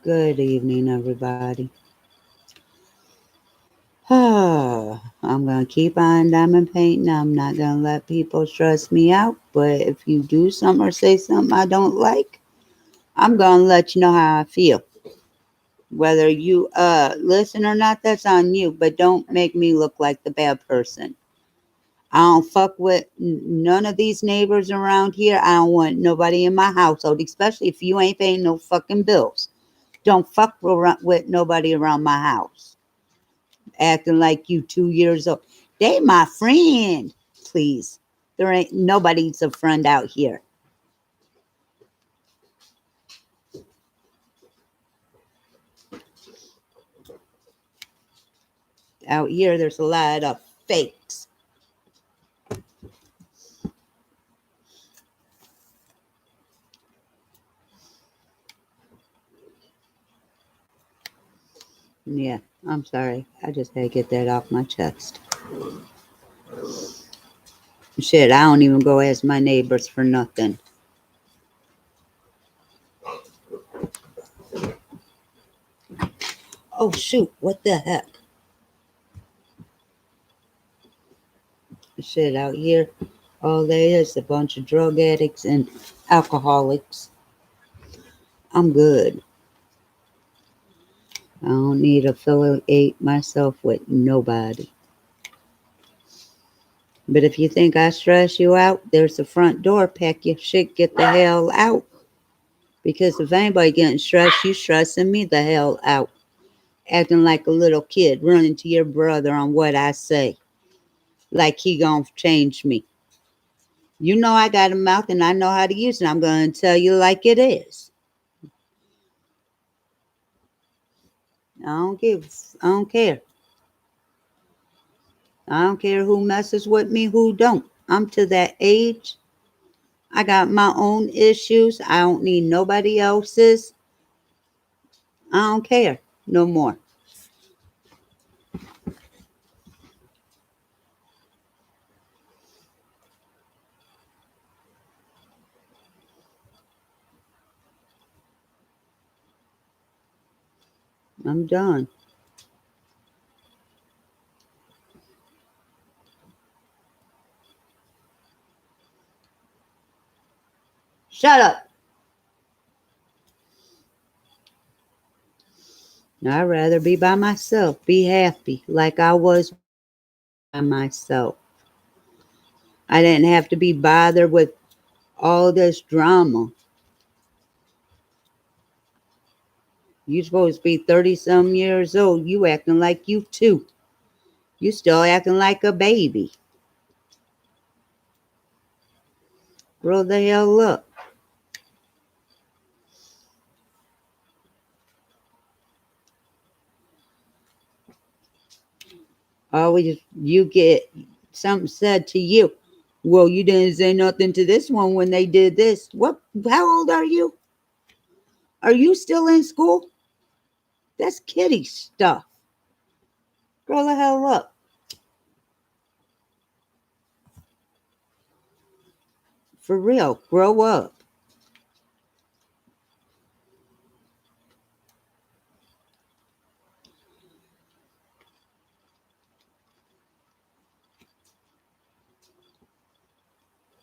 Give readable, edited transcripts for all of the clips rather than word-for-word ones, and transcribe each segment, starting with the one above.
Good evening, everybody. I'm going to keep on diamond painting. I'm not going to let people stress me out. But if you do something or say something I don't like, I'm going to let you know how I feel. Whether you listen or not, that's on you. But don't make me look like the bad person. I don't fuck with none of these neighbors around here. I don't want nobody in my household, especially if you ain't paying no fucking bills. Don't fuck with nobody around my house. Acting like you 2 years old. They my friend. Please. There ain't nobody's a friend out here. Out here there's a lot of fakes. Yeah, I'm sorry. I just had to get that off my chest. Shit, I don't even go ask my neighbors for nothing. Oh shoot, what the heck? Shit, out here all there is a bunch of drug addicts and alcoholics. I'm good. I don't need to affiliate myself with nobody. But if you think I stress you out, there's the front door. Pack your shit, get the hell out. Because if anybody getting stressed, you stressing me the hell out. Acting like a little kid, running to your brother on what I say. Like he gonna change me. You know I got a mouth and I know how to use it. I'm gonna tell you like it is. I don't care. I don't care who messes with me, who don't. I'm to that age. I got my own issues. I don't need nobody else's. I don't care no more. I'm done. Shut up. I'd rather be by myself, be happy like I was by myself. I didn't have to be bothered with all this drama. You supposed to be 30 some years old. You acting like you too. You still acting like a baby. Grow the hell up. Always you get something said to you. Well, you didn't say nothing to this one when they did this. What? How old are you? Are you still in school? That's kiddie stuff. Grow the hell up. For real. Grow up.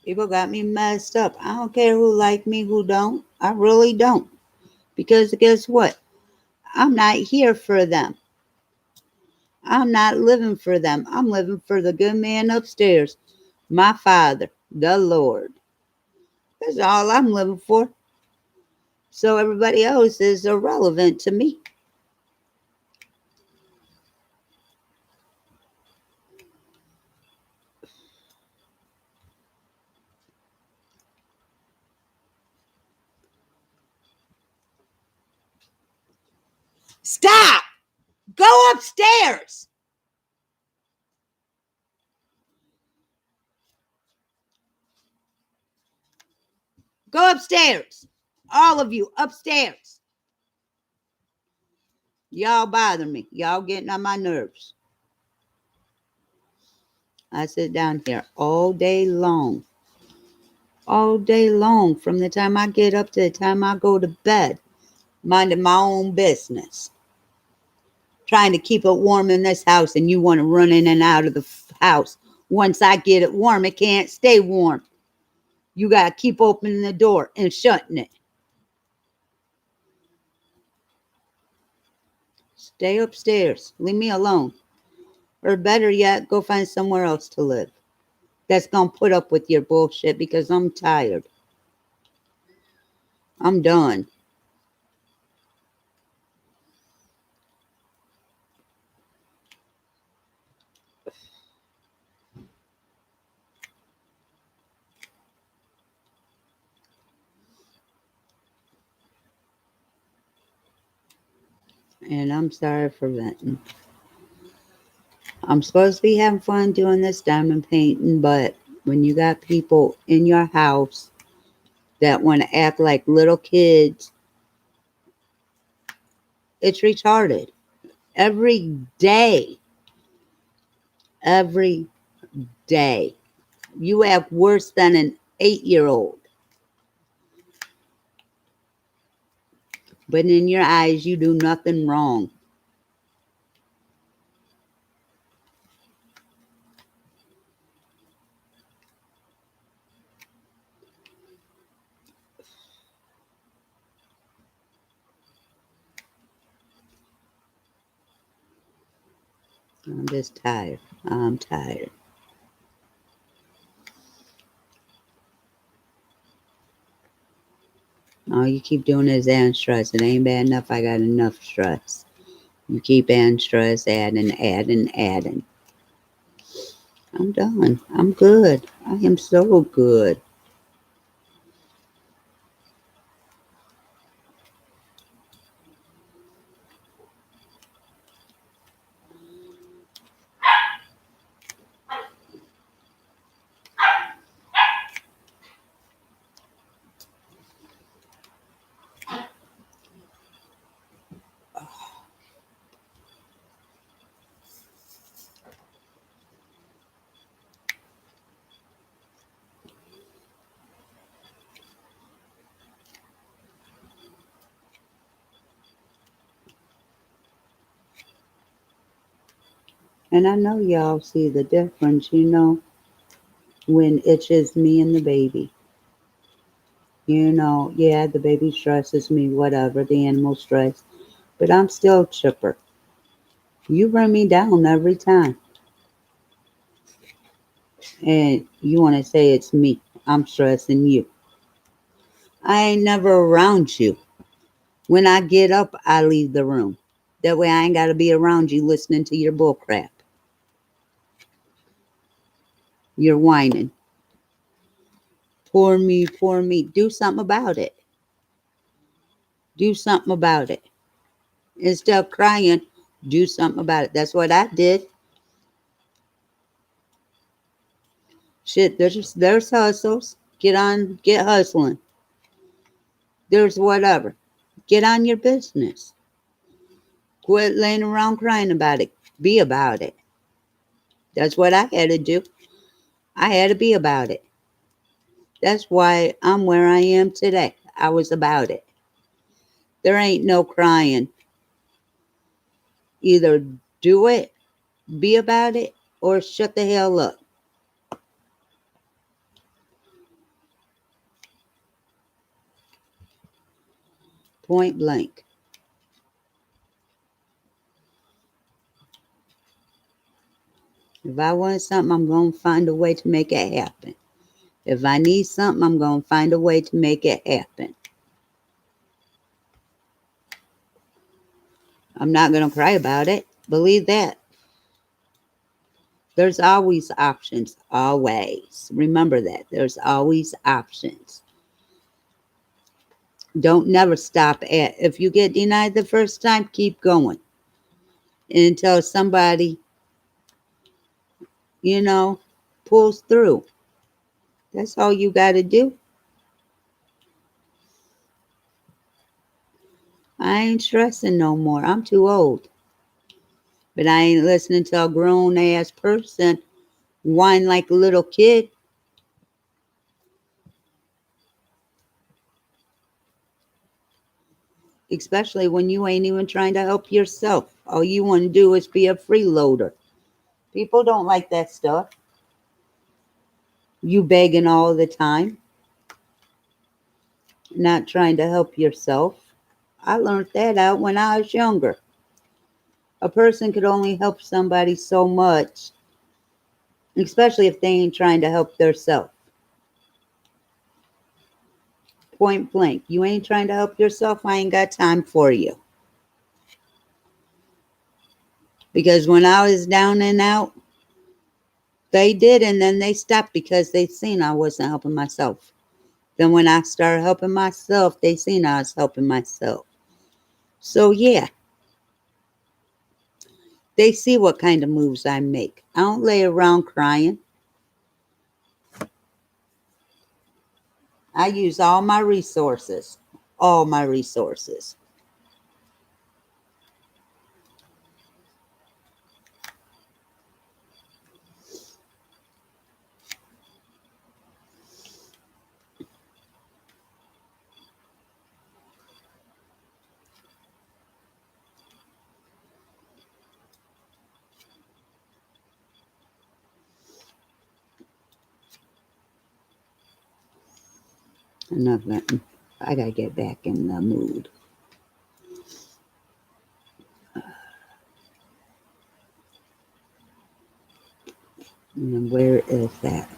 People got me messed up. I don't care who like me, who don't. I really don't. Because guess what? I'm not here for them. I'm not living for them. I'm living for the good man upstairs. My Father, the Lord. That's all I'm living for. So everybody else is irrelevant to me. Stop! Go upstairs! Go upstairs! All of you upstairs. Y'all bother me. Y'all getting on my nerves. I sit down here all day long. All day long. From the time I get up to the time I go to bed. minding my own business, trying to keep it warm in this house, and you want to run in and out of the house. Once I get it warm, it can't stay warm. You got to keep opening the door and shutting it. Stay upstairs. Leave me alone. Or better yet, go find somewhere else to live that's going to put up with your bullshit because I'm tired. I'm done. And I'm sorry for venting. I'm supposed to be having fun doing this diamond painting, but when you got people in your house that want to act like little kids, it's retarded. Every day, every day, you act worse than an 8-year-old. But in your eyes, you do nothing wrong. I'm just tired. I'm tired. All you keep doing is adding stress. It ain't bad enough. I got enough stress. You keep adding stress, adding. I'm done. I'm good. I am so good. And I know y'all see the difference, when it's just me and the baby. Yeah, the baby stresses me, whatever, the animal stress. But I'm still chipper. You bring me down every time. And you want to say it's me. I'm stressing you. I ain't never around you. When I get up, I leave the room. That way I ain't got to be around you listening to your bull crap. You're whining. Poor me, poor me. Do something about it. Do something about it. Instead of crying, do something about it. That's what I did. Shit, there's hustles. Get hustling. There's whatever. Get on your business. Quit laying around crying about it. Be about it. That's what I had to do. I had to be about it. That's why I'm where I am today. I was about it. There ain't no crying. Either do it, be about it, or shut the hell up. Point blank. If I want something, I'm going to find a way to make it happen. If I need something, I'm going to find a way to make it happen. I'm not going to cry about it. Believe that. There's always options. Always. Remember that. There's always options. Don't never stop at. If you get denied the first time, keep going until somebody, you know, pulls through. That's all you got to do. I ain't stressing no more. I'm too old. But I ain't listening to a grown ass person whine like a little kid. especially when you ain't even trying to help yourself. All you want to do is be a freeloader. People don't like that stuff. You begging all the time, not trying to help yourself. I learned that out when I was younger. A person could only help somebody so much, especially if they ain't trying to help themselves. Point blank. You ain't trying to help yourself, I ain't got time for you. Because when I was down and out, they did, and then they stopped because they seen I wasn't helping myself. Then when I started helping myself, they seen I was helping myself. So yeah, they see what kind of moves I make. I don't lay around crying. I use all my resources. All my resources. Enough venting. I gotta get back in the mood. And where is that?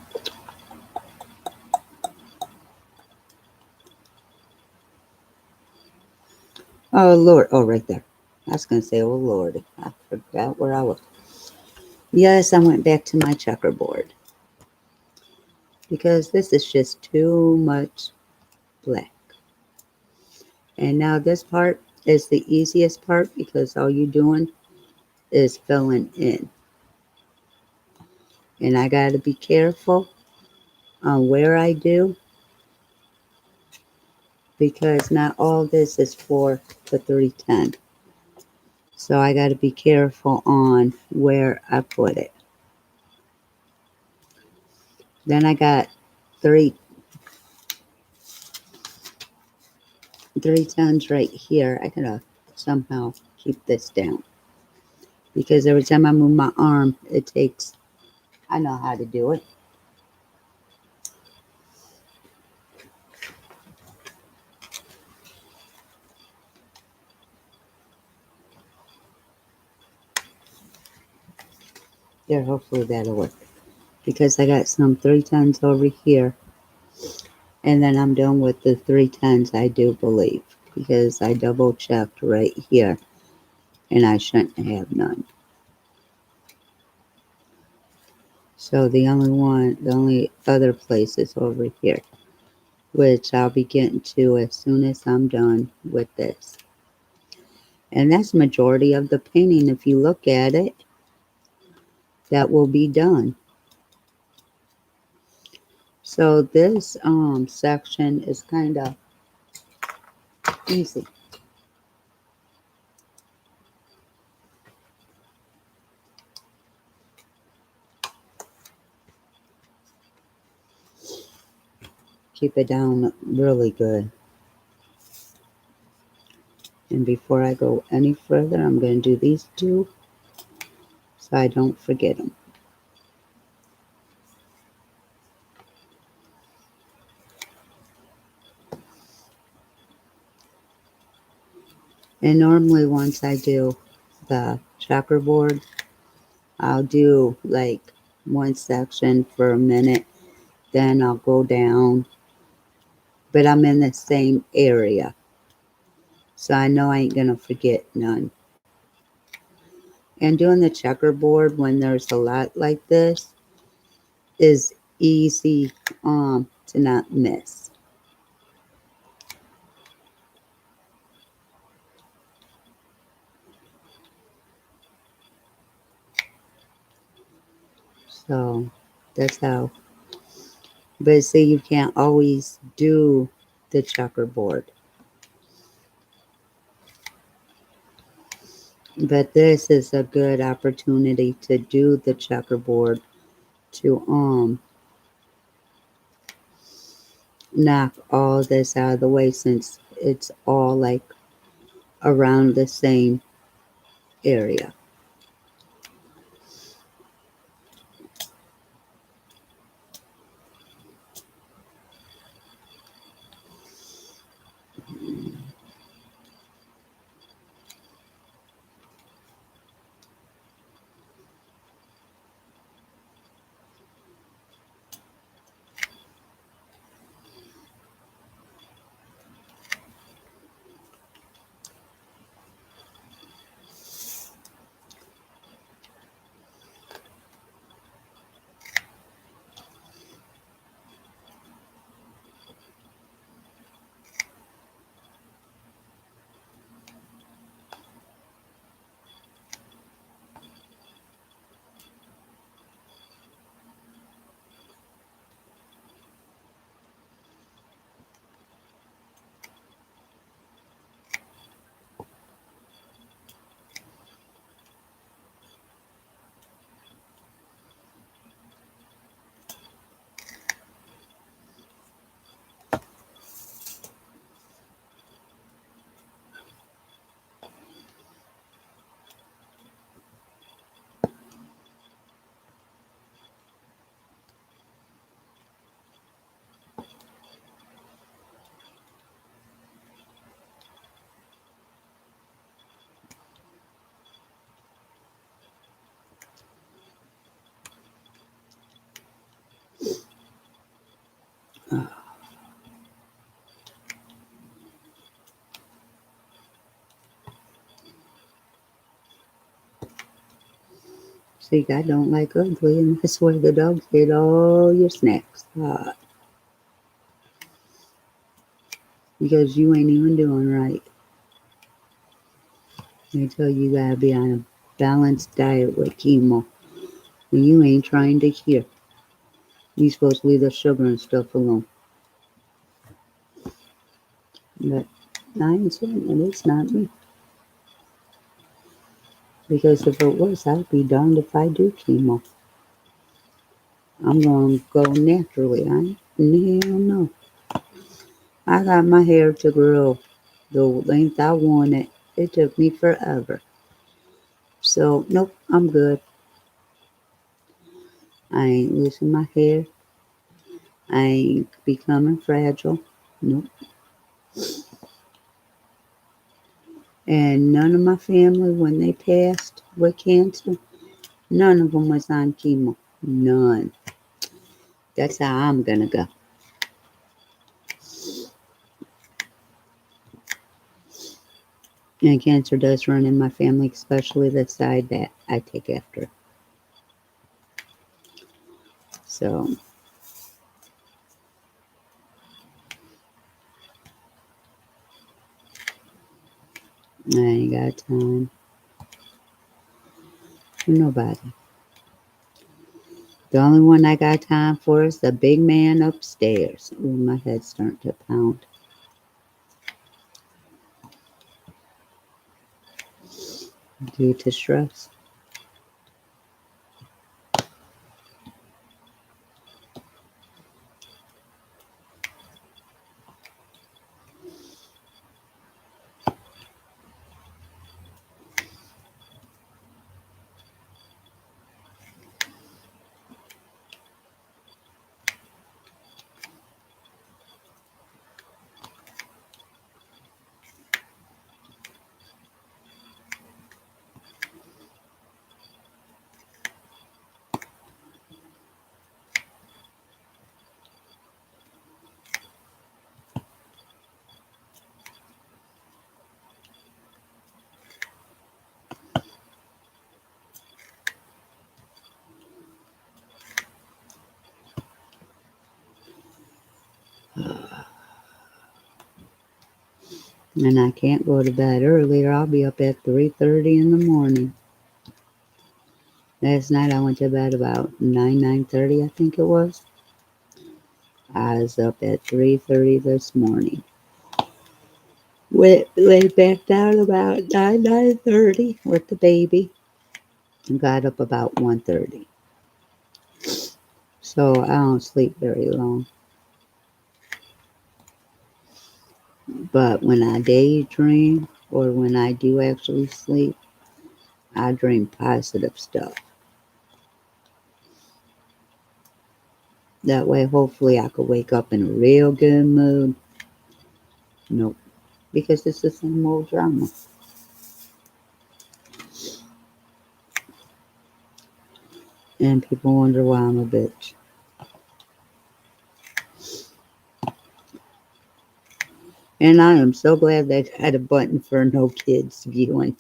Oh Lord. Oh, right there. I was gonna say, oh Lord. I forgot where I was. Yes, I went back to my checkerboard because this is just too much black. And now this part is the easiest part because all you're doing is filling in. And I got to be careful on where I do because not all this is for the 310. So I got to be careful on where I put it. Then I got three 310s right here. I gotta somehow keep this down because every time I move my arm, it takes. I know how to do it. There, hopefully that'll work because I got some 310s over here, and then I'm done with the 310s. I do believe because I double checked right here, and I shouldn't have none. So the only other place is over here, which I'll be getting to as soon as I'm done with this. And that's the majority of the painting. If you look at it, that will be done. So this section is kind of easy. Keep it down really good. And before I go any further, I'm going to do these two so I don't forget them. And normally once I do the checkerboard, I'll do like one section for a minute, then I'll go down, but I'm in the same area. So I know I ain't going to forget none. And doing the checkerboard when there's a lot like this is easy to not miss. So that's how. But see, you can't always do the checkerboard. But this is a good opportunity to do the checkerboard to knock all this out of the way since it's all like around the same area. See, I don't like ugly, and that's why the dogs ate all your snacks. Because you ain't even doing right. They tell you gotta be on a balanced diet with chemo, and you ain't trying to hear. You supposed to leave the sugar and stuff alone. But I ain't saying it. It's not me. Because if it was, I'd be darned if I do chemo. I'm gonna go naturally. Hell no. I got my hair to grow the length I want it. It took me forever. So nope, I'm good. I ain't losing my hair. I ain't becoming fragile. Nope. And none of my family, when they passed with cancer, none of them was on chemo. None. That's how I'm gonna go. And cancer does run in my family, especially the side that I take after. So I ain't got time for nobody. The only one I got time for is the big man upstairs. Ooh, my head's starting to pound due to stress. And I can't go to bed earlier. I'll be up at 3:30 in the morning. Last night I went to bed about 9:30, I think it was. I was up at 3:30 this morning. Went laid back down about 9:30 with the baby and got up about 1:30. So I don't sleep very long. But when I daydream, or when I do actually sleep, I dream positive stuff. That way, hopefully, I could wake up in a real good mood. Nope, because it's the same old drama. And people wonder why I'm a bitch. And I am so glad they had a button for no kids viewing.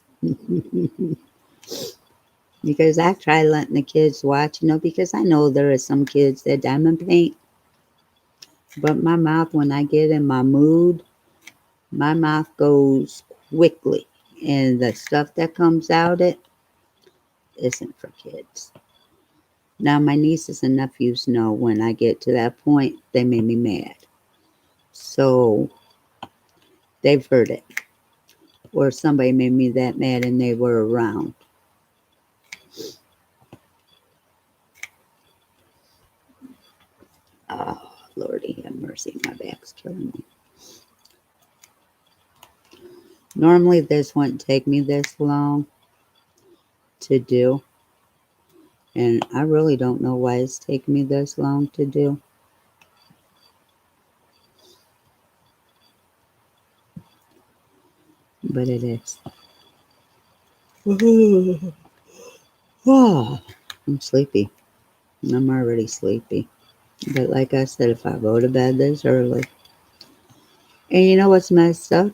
Because I try letting the kids watch, because I know there are some kids that diamond paint, but my mouth, when I get in my mood, my mouth goes quickly. And the stuff that comes out it isn't for kids. Now, my nieces and nephews know when I get to that point, they made me mad. So they've heard it. Or somebody made me that mad and they were around. Oh, Lordy, have mercy. My back's killing me. Normally, this wouldn't take me this long to do. And I really don't know why it's taking me this long to do. But it is. Oh, I'm sleepy. I'm already sleepy. But like I said, if I go to bed this early. And you know what's messed up?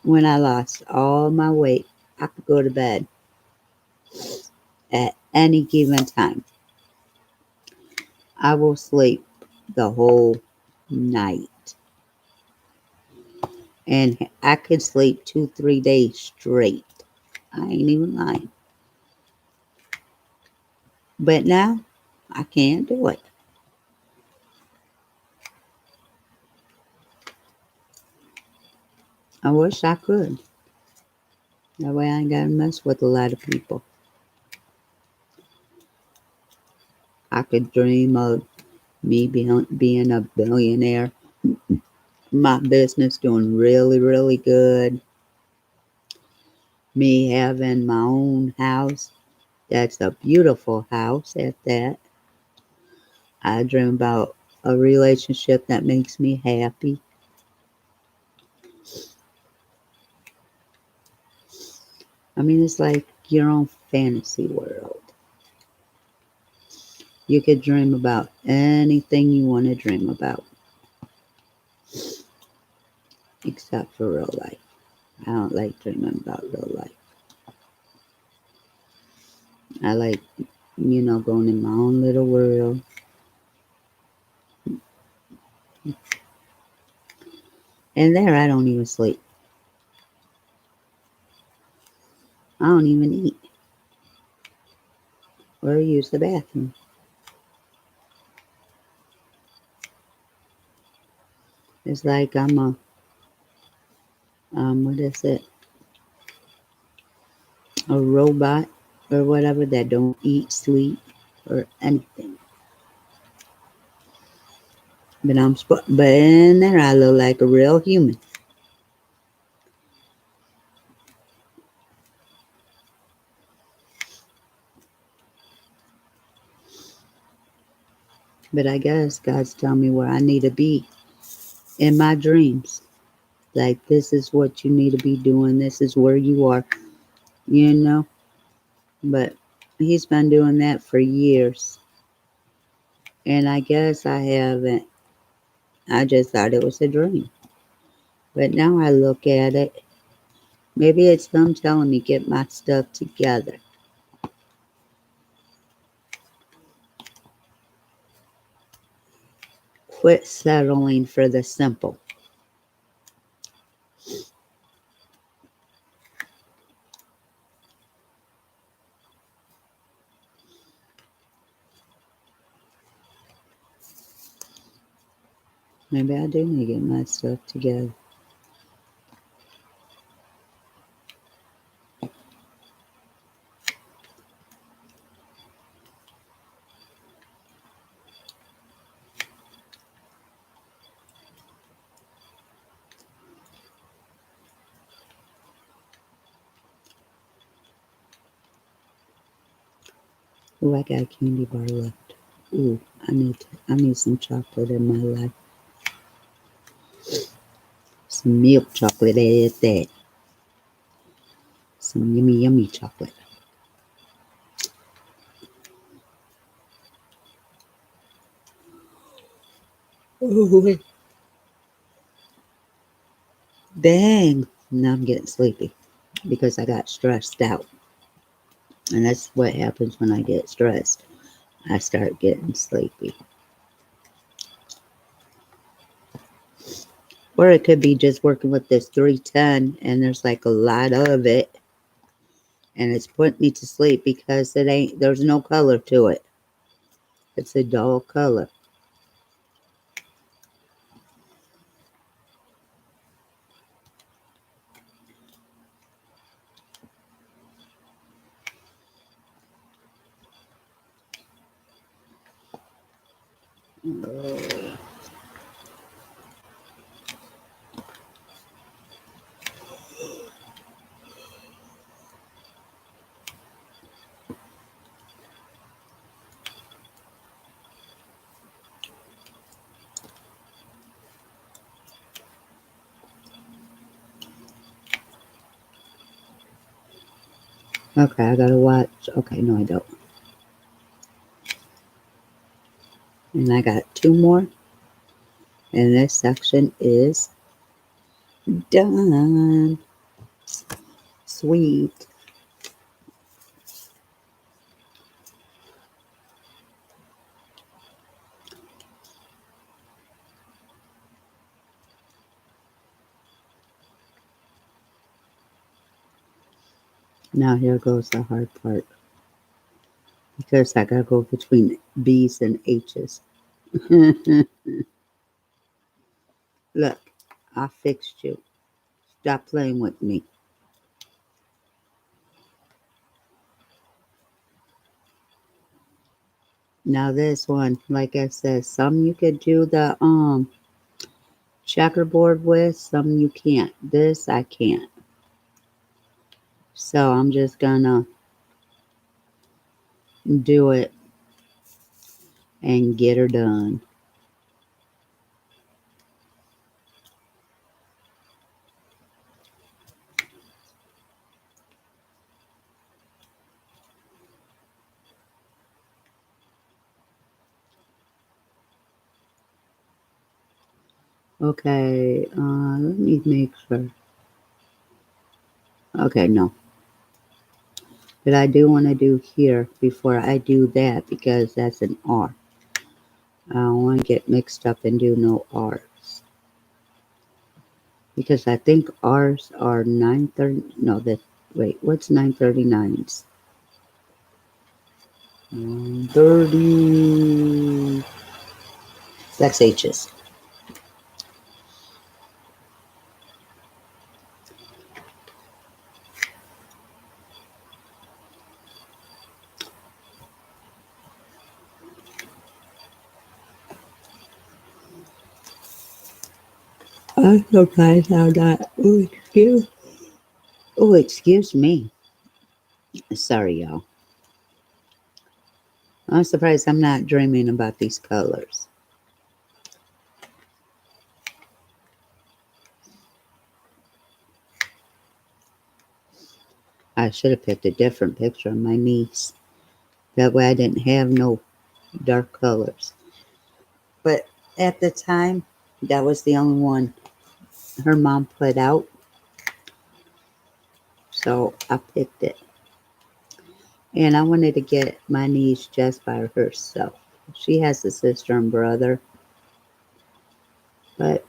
When I lost all my weight, I could go to bed at any given time. I will sleep the whole night. And I could sleep 2, 3 days straight. I ain't even lying. But now, I can't do it. I wish I could. That way I ain't gotta mess with a lot of people. I could dream of me being a billionaire, my business doing really, really good, me having my own house. That's a beautiful house at that. I dream about a relationship that makes me happy. I mean, it's like your own fantasy world. You could dream about anything you want to dream about, except for real life. I don't like dreaming about real life. I like, going in my own little world. And there, I don't even sleep. I don't even eat or use the bathroom. It's like I'm what is it? A robot or whatever that don't eat, sleep, or anything. But in there, I look like a real human. But I guess God's telling me where I need to be in my dreams. Like, this is what you need to be doing. This is where you are, you know. But He's been doing that for years. And I guess I haven't. I just thought it was a dream. But now I look at it. Maybe it's Him telling me get my stuff together. Quit settling for the simple. Maybe I do need to get my stuff together. Ooh, I got a candy bar left. Ooh, I need some chocolate in my life. Some milk chocolate at that. Some yummy, yummy chocolate. Ooh, dang. Now I'm getting sleepy because I got stressed out. And that's what happens when I get stressed. I start getting sleepy. Or it could be just working with this 310 and there's like a lot of it and it's putting me to sleep because there's no color to it. It's a dull color. Okay, I gotta watch. Okay, no, I don't. And I got two more. And this section is done. Sweet. Now here goes the hard part. Because I gotta go between B's and H's. Look, I fixed you. Stop playing with me. Now this one, like I said, some you could do the checkerboard with, some you can't. This I can't. So I'm just gonna do it and get her done. Okay, let me make sure. Okay, no. But I do want to do here before I do that because that's an R. I don't want to get mixed up and do no R's. Because I think R's are 930. No, wait, what's 939's? 30. That's H's. I'm surprised how that. Excuse me. Sorry, y'all. I'm surprised I'm not dreaming about these colors. I should have picked a different picture of my niece. That way I didn't have no dark colors. But at the time, that was the only one her mom put out. So I picked it. And I wanted to get my niece just by herself. She has a sister and brother. But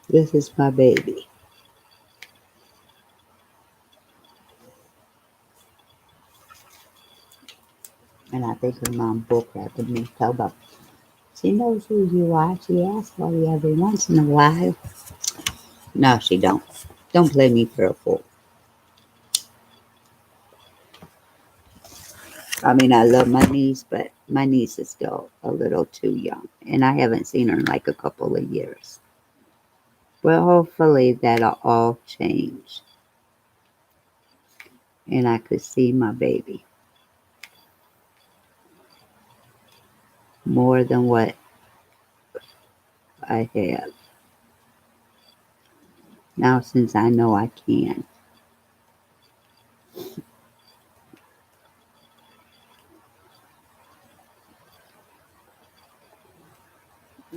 this is my baby. And I think her mom bullcrapping me. Tell about she knows who you are. She asks for you every once in a while. No, she don't. Don't play me for a fool. I mean, I love my niece, but my niece is still a little too young. And I haven't seen her in like a couple of years. Well, hopefully that'll all change. and I could see my baby more than what I have now since I know I can.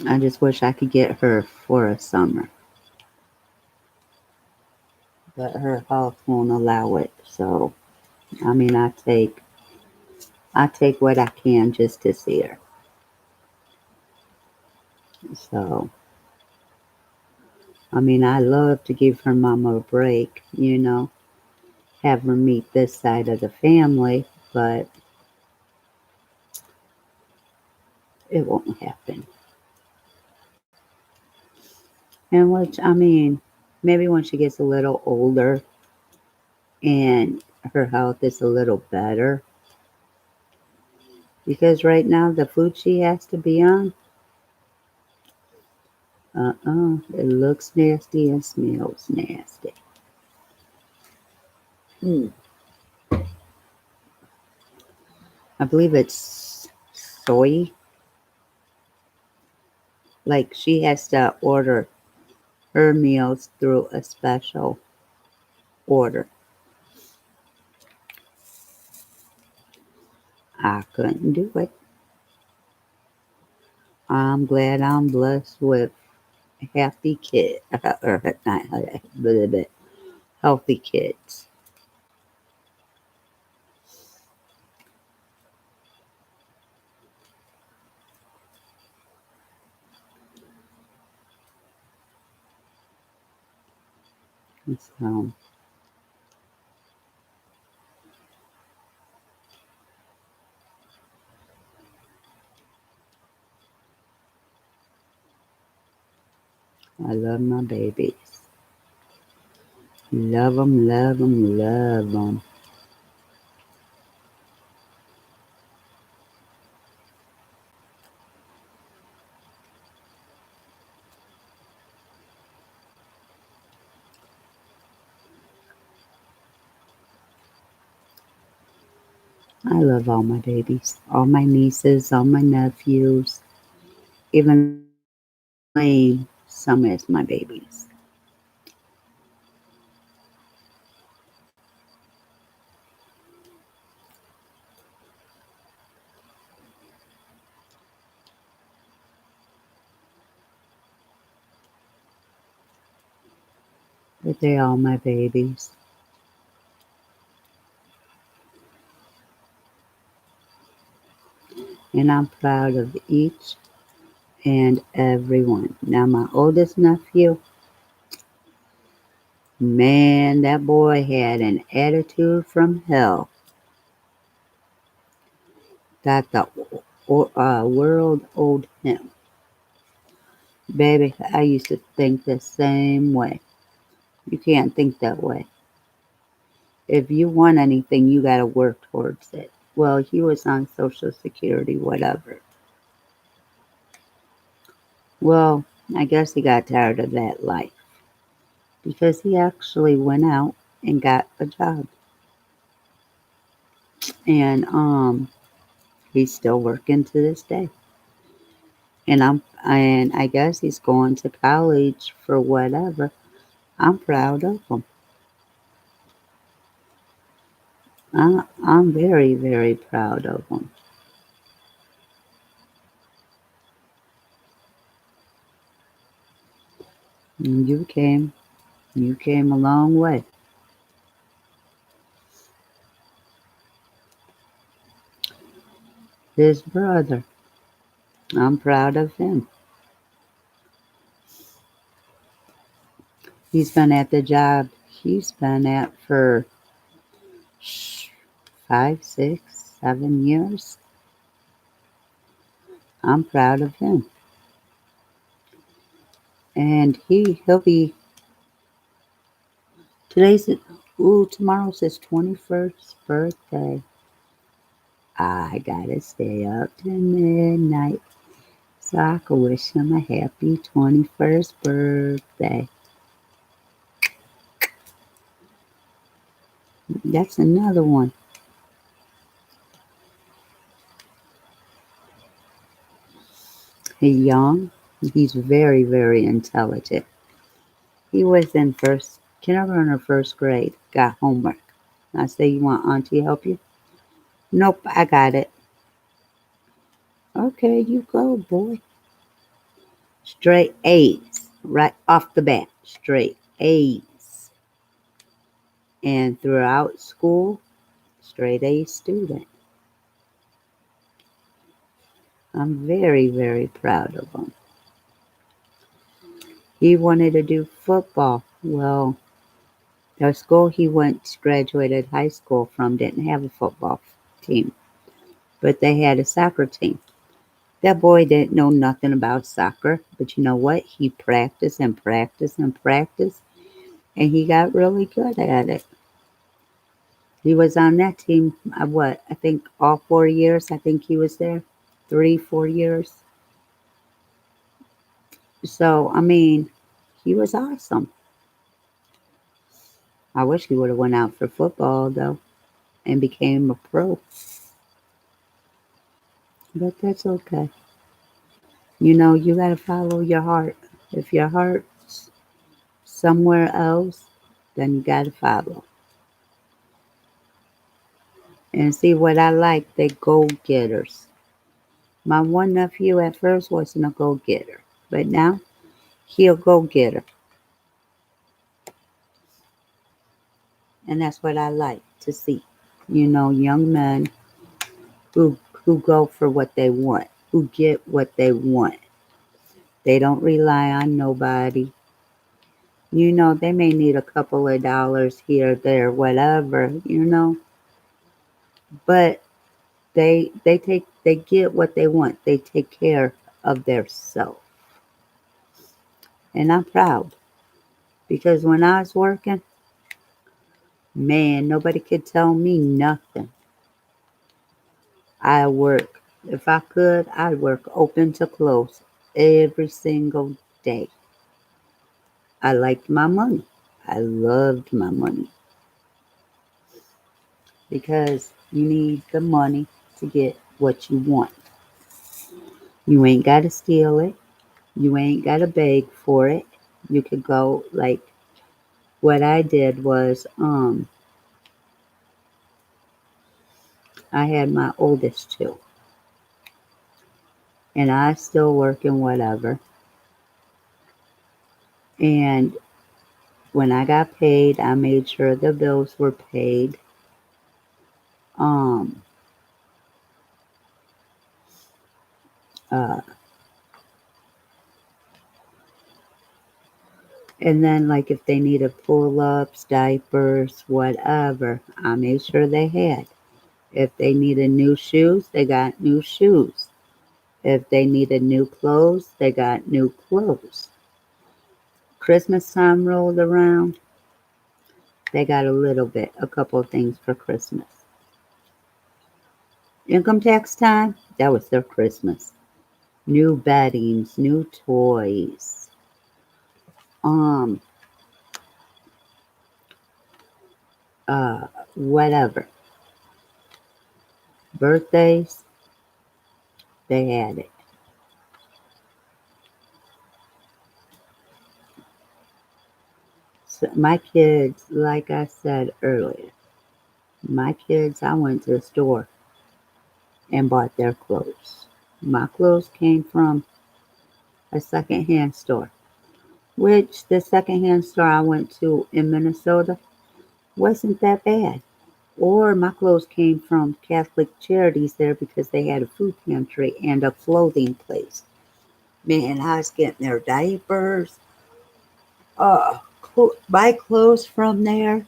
I just wish I could get her for a summer, but her health won't allow it. So, I mean, I take what I can just to see her. So, I mean, I love to give her mama a break, have her meet this side of the family, but it won't happen. And which, I mean, maybe when she gets a little older and her health is a little better, because right now the food she has to be on, it looks nasty and smells nasty. Mm. I believe it's soy. Like she has to order her meals through a special order. I couldn't do it. I'm glad I'm blessed with healthy kids, or not but healthy kids. So I love my babies. Love them, love them, love them. I love all my babies, all my nieces, all my nephews, even though I claim some as my babies. But they all my babies. And I'm proud of each and every one. Now, my oldest nephew, man, that boy had an attitude from hell that the world owed him. Baby, I used to think the same way. You can't think that way. If you want anything, you got to work towards it. Well, he was on Social Security, whatever. Well, I guess he got tired of that life because he actually went out and got a job. And he's still working to this day. And I guess he's going to college for whatever. I'm proud of him. I'm very, very proud of him. And you came a long way. His brother, I'm proud of him. He's been at the job he's been at for 5, 6, 7 years. I'm proud of him. And he'll be today's tomorrow's his 21st birthday. I gotta stay up to midnight so I can wish him a happy 21st birthday. That's another one. He's young. He's very, very intelligent. He was in first kindergarten or first grade. Got homework. I say, you want auntie to help you? Nope, I got it. Okay, you go, boy. Straight A's right off the bat. Straight A's. And throughout school, straight A student. I'm very, very proud of him. He wanted to do football. Well, the school he went graduated high school from didn't have a football team, but they had a soccer team. That boy didn't know nothing about soccer, but you know what? He practiced and practiced and practiced, and he got really good at it. He was on that team, what, I think all 4 years, I think he was there, 3, 4 years. So, I mean, he was awesome. I wish he would have went out for football, though, and became a pro, but that's okay. You got to follow your heart. If your heart's somewhere else, then you got to follow. And see what I like, they go getters. My one nephew at first wasn't a go getter, but now he a go getter. And that's what I like to see. Young men who go for what they want, who get what they want. They don't rely on nobody. They may need a couple of dollars here, there, whatever, but they get what they want. They take care of their self. And I'm proud because when I was working, man, nobody could tell me nothing. I work. If I could, I'd work open to close every single day. I liked my money. I loved my money because you need the money to get what you want. You ain't got to steal it. You ain't got to beg for it. You could go like what I did was I had my oldest two and I still work and whatever. And when I got paid, I made sure the bills were paid. Um, uh, and then like if they needed pull-ups, diapers, whatever, I made sure they had. If they needed new shoes, they got new shoes. If they needed new clothes, they got new clothes. Christmas time rolled around, they got a couple of things for Christmas. Income tax time, that was their Christmas. New beddings, new toys, um, whatever. Birthdays, they had it. So my kids, like I said earlier, my kids, I went to the store and bought their clothes. My clothes came from a secondhand store, which the secondhand store I went to in Minnesota wasn't that bad. Or my clothes came from Catholic Charities there because they had a food pantry and a clothing place. Man, I was getting their diapers, buy clothes from there.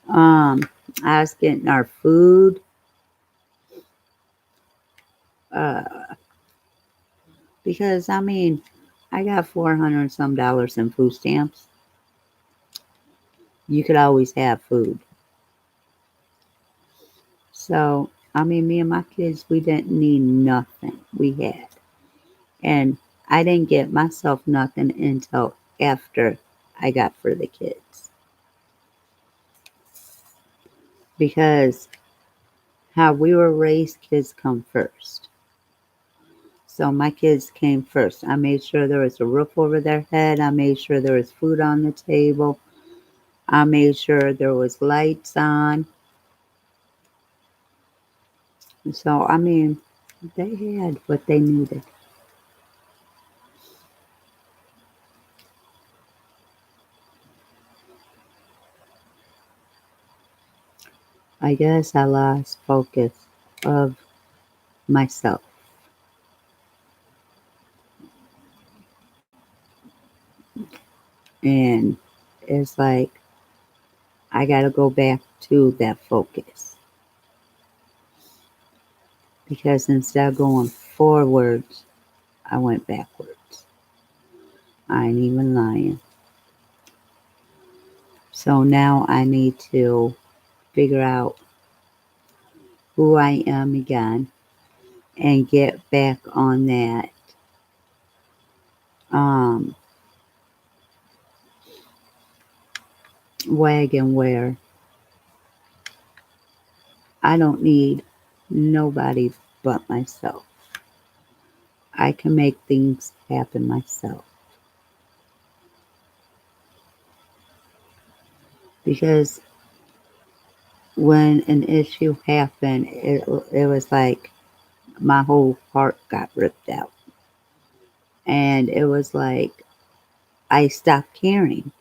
Um, I was getting our food, uh, because I mean, I got 400 some dollars in food stamps. You could always have food. So, I mean, me and my kids, we didn't need nothing. We had. And I didn't get myself nothing until after I got for the kids. because how we were raised, kids come first. So my kids came first. I made sure there was a roof over their head. I made sure there was food on the table. I made sure there was lights on. So, I mean, they had what they needed. I guess I lost focus of myself. And it's like, I got to go back to that focus. Because instead of going forwards, I went backwards. I ain't even lying. So now I need to figure out who I am again and get back on that um, wagon where I don't need nobody but myself. I can make things happen myself. Because when an issue happened, it was like my whole heart got ripped out. And it was like I stopped caring.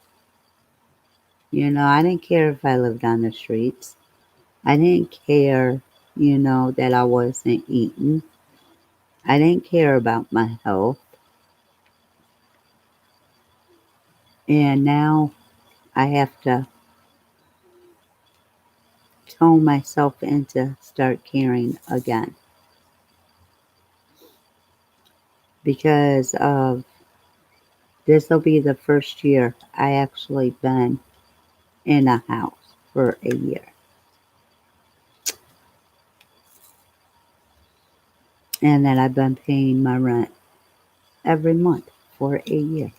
I didn't care if I lived on the streets. I didn't care, that I wasn't eating. I didn't care about my health. And now I have to tone myself into start caring again. Because of this will be the first year I actually been in a house for a year. And that I've been paying my rent every month for a year.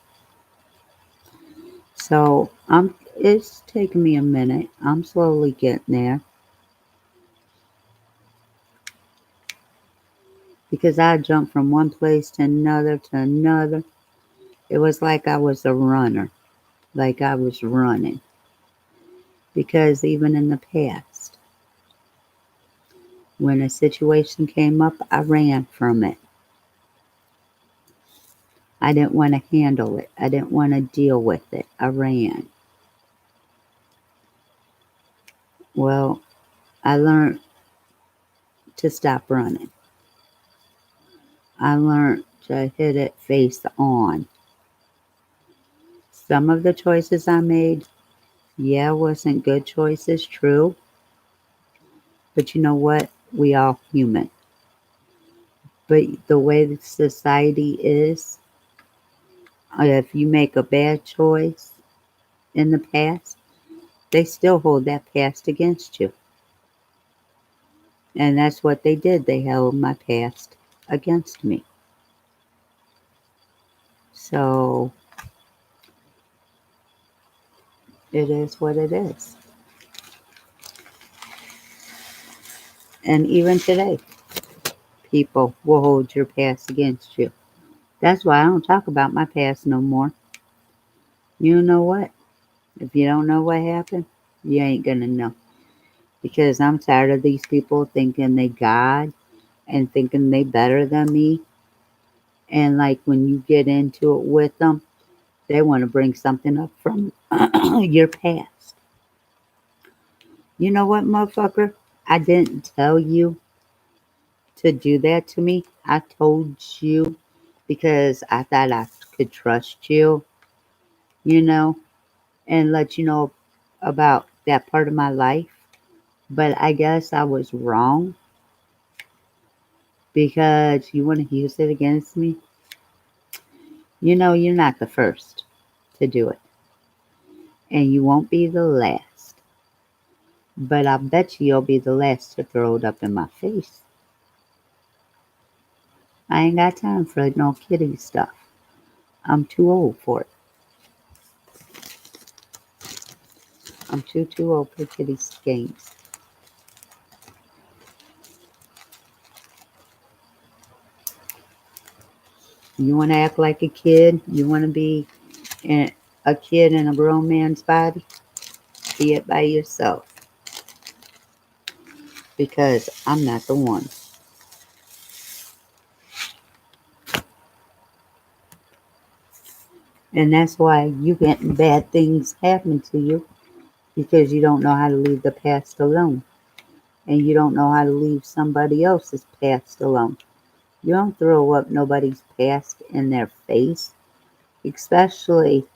So it's taking me a minute. I'm slowly getting there because I jumped from one place to another to another. It was like I was a runner, like I was running. Because even in the past, when a situation came up, I ran from it. I didn't want to handle it. I didn't want to deal with it. I ran. Well, I learned to stop running. I learned to hit it face on. Some of the choices I made, yeah, wasn't good choices, true. But you know what? We all human. But the way that society is, if you make a bad choice in the past, they still hold that past against you. And that's what they did. They held my past against me. So it is what it is. And even today, people will hold your past against you. That's why I don't talk about my past no more. You know what? If you don't know what happened, you ain't gonna know. Because I'm tired of these people thinking they God and thinking they better than me. And like when you get into it with them, they want to bring something up from your past. You know what, motherfucker? I didn't tell you to do that to me. I told you because I thought I could trust you, you know, and let you know about that part of my life. But I guess I was wrong because you want to use it against me. You're not the first to do it, and you won't be the last. But I bet you'll be the last to throw it up in my face. I ain't got time for no kiddie stuff. I'm too old for it. I'm too old for kiddie games. You want to act like a kid? You want to be in, a kid in a grown man's body? Be it by yourself. Because I'm not the one. And that's why you getting bad things happen to you because you don't know how to leave the past alone. And you don't know how to leave somebody else's past alone. You don't throw up nobody's past in their face, especially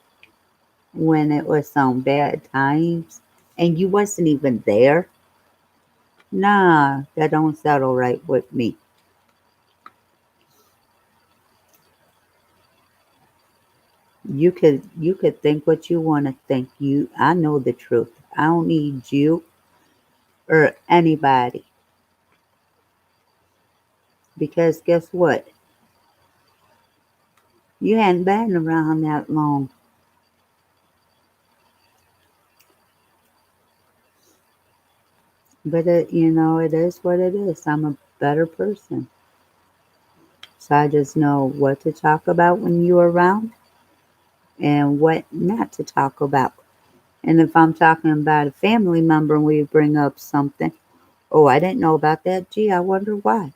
when it was some bad times and you wasn't even there. Nah, that don't settle right with me. You could think what you want to think. I know the truth. I don't need you or anybody because guess what? You hadn't been around that long. But it is what it is. I'm a better person. So I just know what to talk about when you're around and what not to talk about. And if I'm talking about a family member and we bring up something, oh, I didn't know about that. Gee, I wonder why.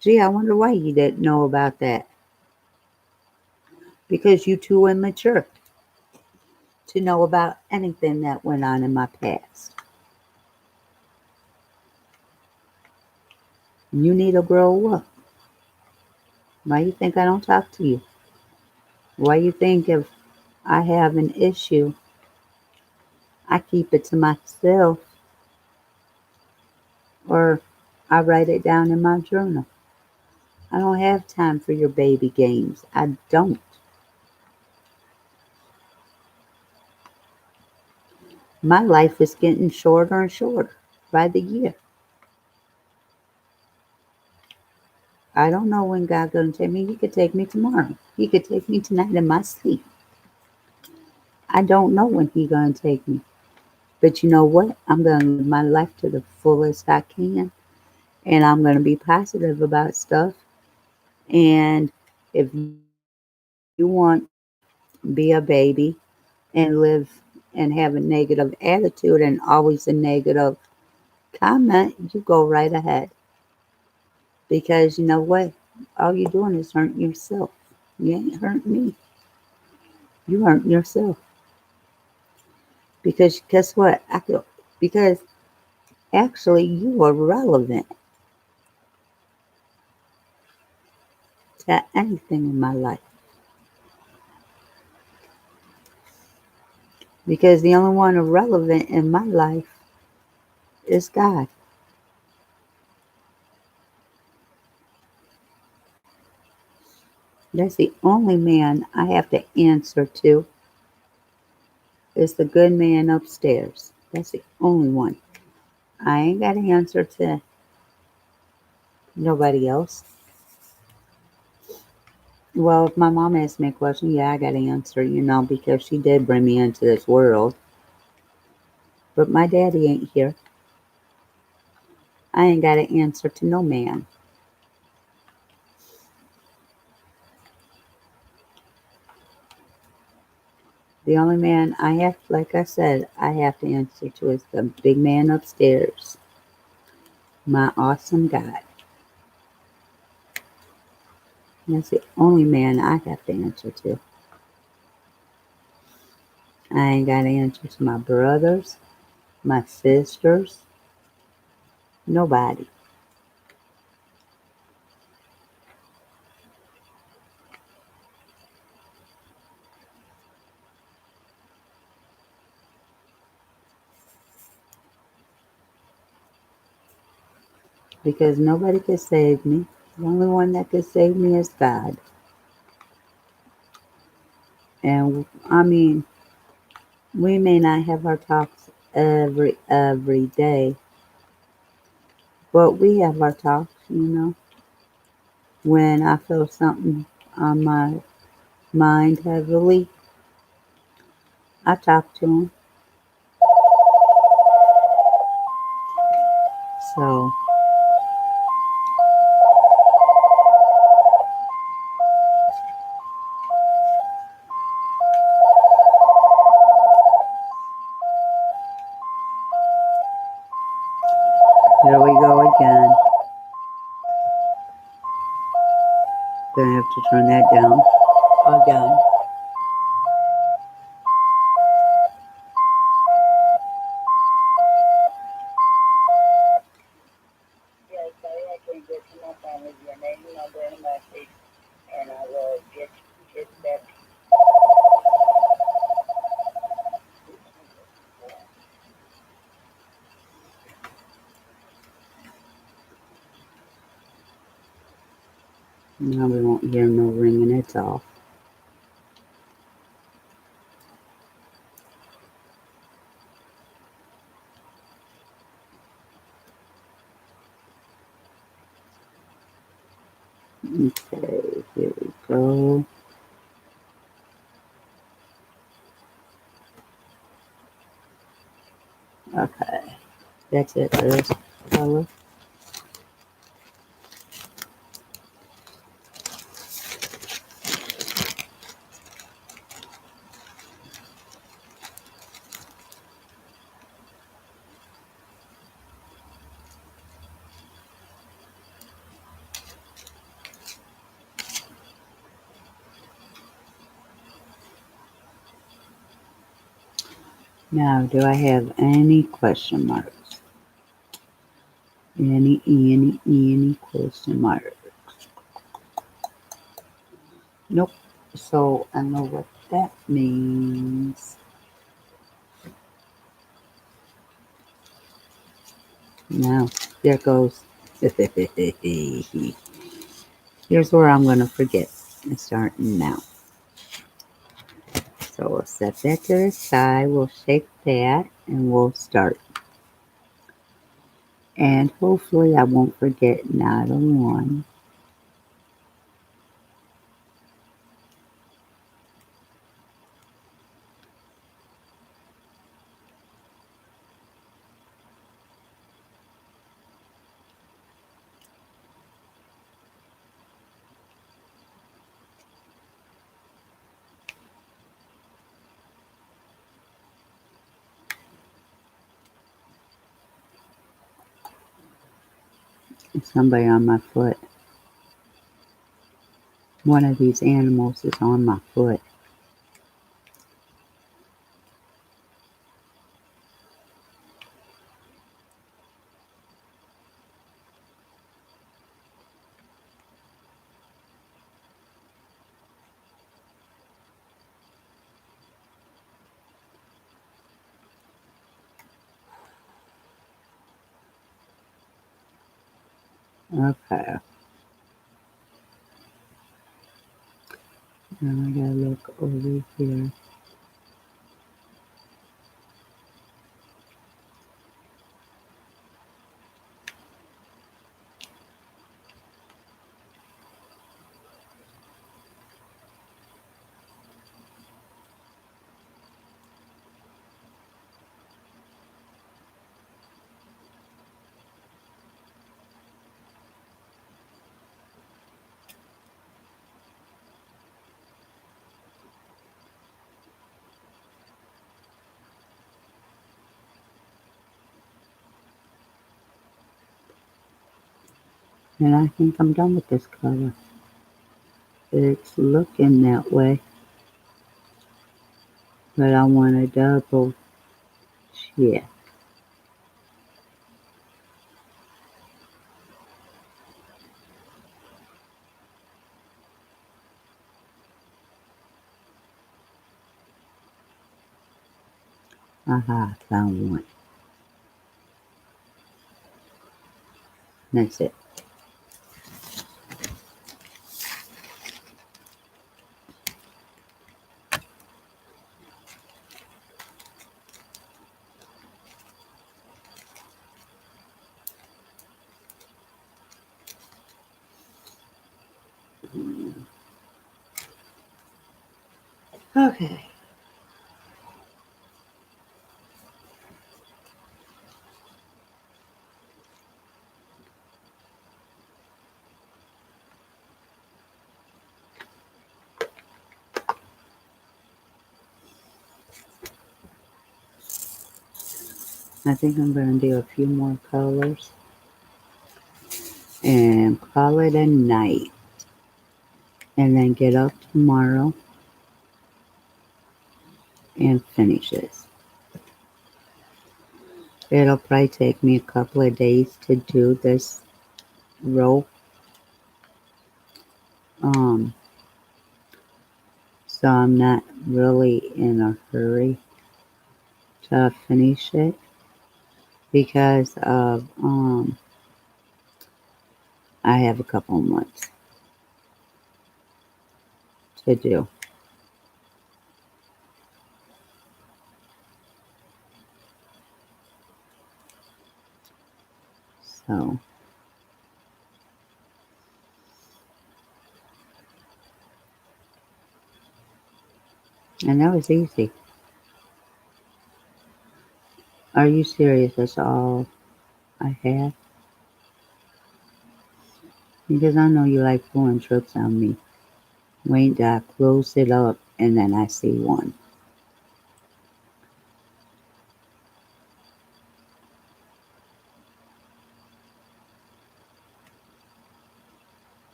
Gee, I wonder why you didn't know about that. Because you too immature to know about anything that went on in my past. You need to grow up. Why you think I don't talk to you? Why you think if I have an issue, I keep it to myself or I write it down in my journal? I don't have time for your baby games. I don't. My life is getting shorter and shorter by the year. I don't know when God's going to take me. He could take me tomorrow. He could take me tonight in my sleep. I don't know when He's going to take me. But you know what? I'm going to live my life to the fullest I can. And I'm going to be positive about stuff. And if you want, be a baby and live and have a negative attitude and always a negative comment, you go right ahead. Because you know what? All you're doing is hurting yourself. You ain't hurting me. You hurting yourself. Because guess what? Because actually you are relevant to anything in my life. Because the only one irrelevant in my life is God. That's the only man I have to answer to is the good man upstairs. That's the only one. I ain't got to answer to nobody else. Well, if my mom asks me a question, yeah, I got to answer, because she did bring me into this world. But my daddy ain't here. I ain't got to answer to no man. The only man I have, like I said, I have to answer to is the big man upstairs, my awesome God. That's the only man I have to answer to. I ain't got to answer to my brothers, my sisters, nobody. Because nobody could save me. The only one that could save me is God. And I mean, we may not have our talks every day, but we have our talks. When I feel something on my mind heavily, I talk to him. So again. Gonna have to turn that down again. Now we won't hear no ringing. It's off. Okay, here we go. Okay, that's it for this color. Now, do I have any question marks? Any question marks? Nope. So I know what that means. Now, there goes. Here's where I'm going to forget. It's starting now. So we'll set that to the side. We'll shake that and we'll start. And hopefully I won't forget not a one. Somebody on my foot. One of these animals is on my foot. Okay. Now I gotta look over here. And I think I'm done with this color. It's looking that way. But I want to double check. Aha, found one. That's it. Okay. I think I'm going to do a few more colors. and call it a night. And then get up tomorrow and finish this. It'll probably take me a couple of days to do this row. Um, so I'm not really in a hurry to finish it because of I have a couple months to do. So and that was easy. Are you serious? That's all I have? Because I know you like pulling tricks on me. Wait till I close it up and then I see one.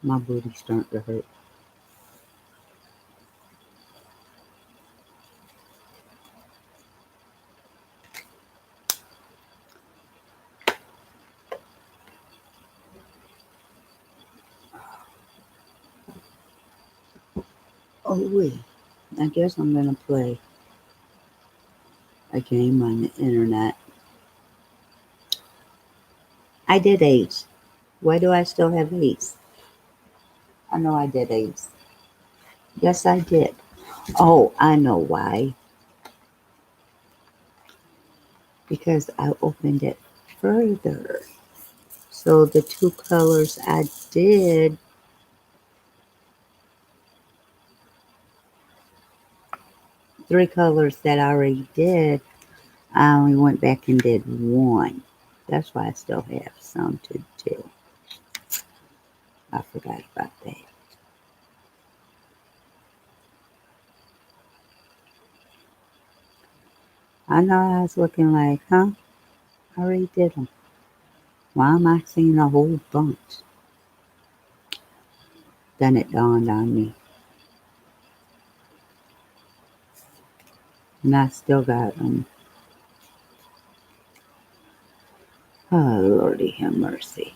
My booty's starting to hurt. Oh wait, I guess I'm gonna play a game on the internet. I did Ace. Why do I still have Ace? I know I did Ace. Yes, I did. Oh, I know why. Because I opened it further. So the two colors I did, three colors that I already did, I only went back and did one. That's why I still have some to do. I forgot about that. I know I was looking like, huh? I already did them. Why am I seeing a whole bunch? Then it dawned on me. And I still got them. Oh, Lordy have mercy.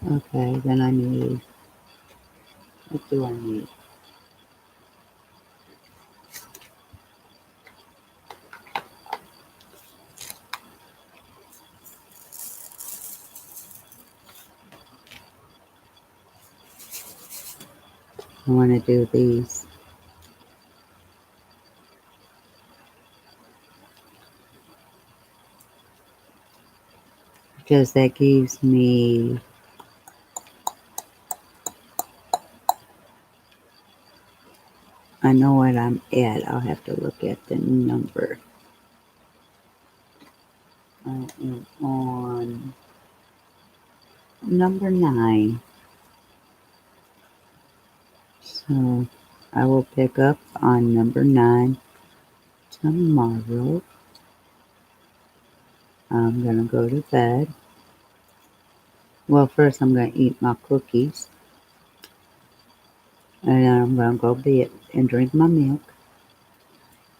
Okay, then I need, what do I need? I want to do these because that gives me, I know what I'm at. I'll have to look at the number. I am on number 9. So I will pick up on number 9 tomorrow. I'm going to go to bed. Well, first I'm going to eat my cookies. And then I'm going to go to bed and drink my milk.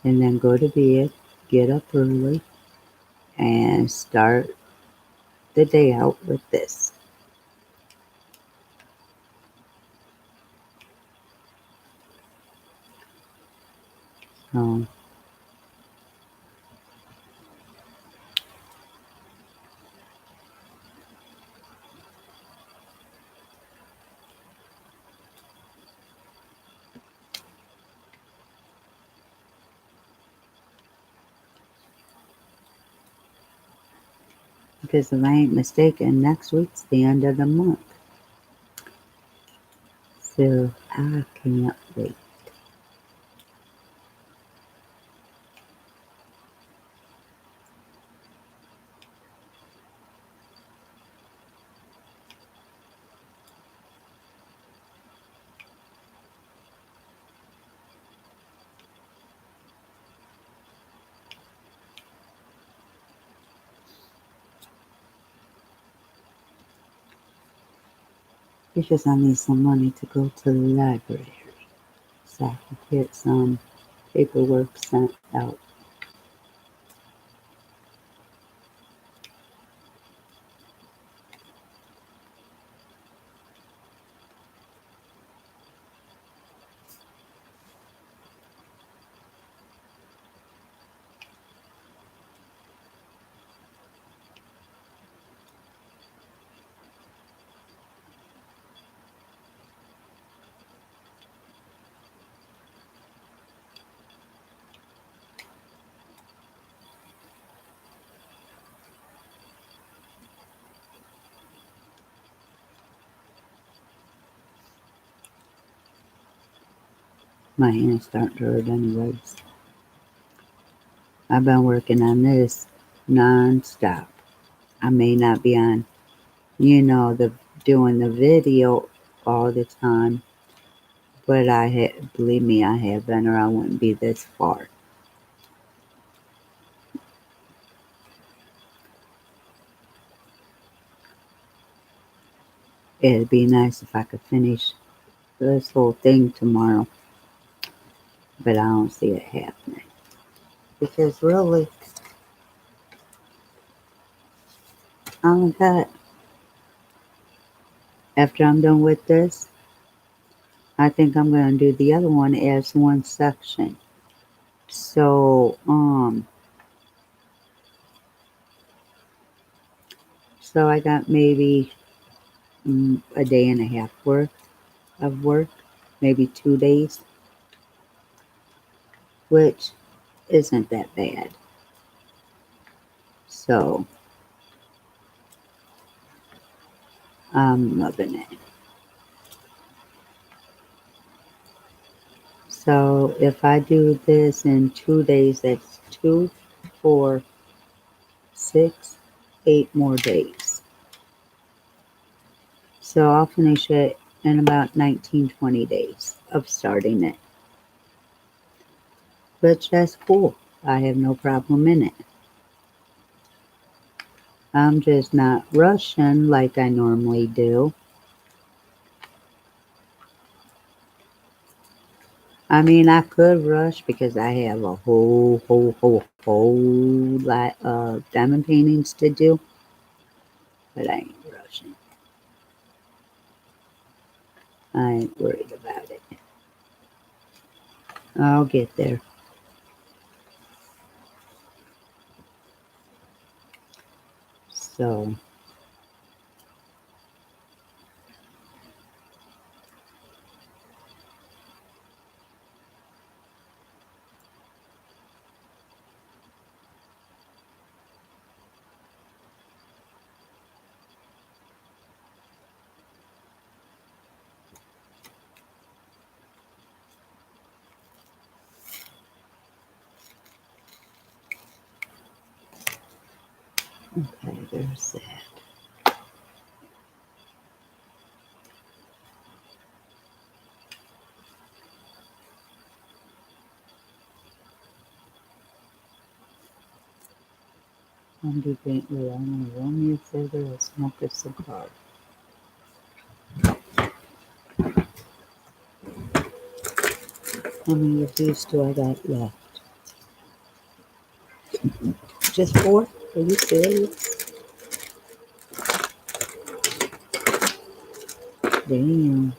And then go to bed, get up early, and start the day out with this. So, because if I ain't mistaken, next week's the end of the month. So I can't wait. Because I need some money to go to the library so I can get some paperwork sent out. My hands starting to hurt anyways. I've been working on this non-stop. I may not be on, the doing the video all the time, but believe me, I have been, or I wouldn't be this far. It'd be nice if I could finish this whole thing tomorrow, but I don't see it happening. Because really, I don't got, after I'm done with this, I think I'm going to do the other one as one section. So I got maybe a day and a half worth of work, maybe 2 days, which isn't that bad. So I'm loving it. So if I do this in 2 days, that's 2, 4, 6, 8 more days. So I'll finish it in about 19, 20 days of starting it. Which that's cool. I have no problem in it. I'm just not rushing like I normally do. I mean, I could rush because I have a whole lot of diamond paintings to do, but I ain't rushing. I ain't worried about it. I'll get there. So, okay, there's that. I'm debating whether I want to roll me a cigarette or smoke a cigar. How many of these do I got left? Just 4? Are you serious? Damn.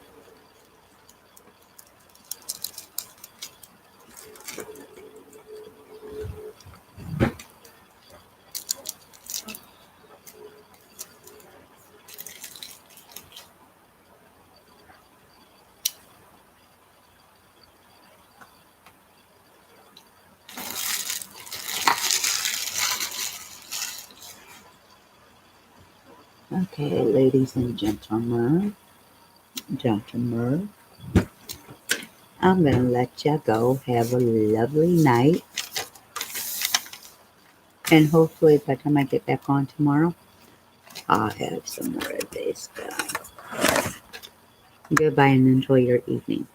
Okay, ladies and gentlemen, I'm gonna let you go. Have a lovely night, and hopefully, by the time I get back on tomorrow, I'll have some more of this done. Goodbye and enjoy your evening.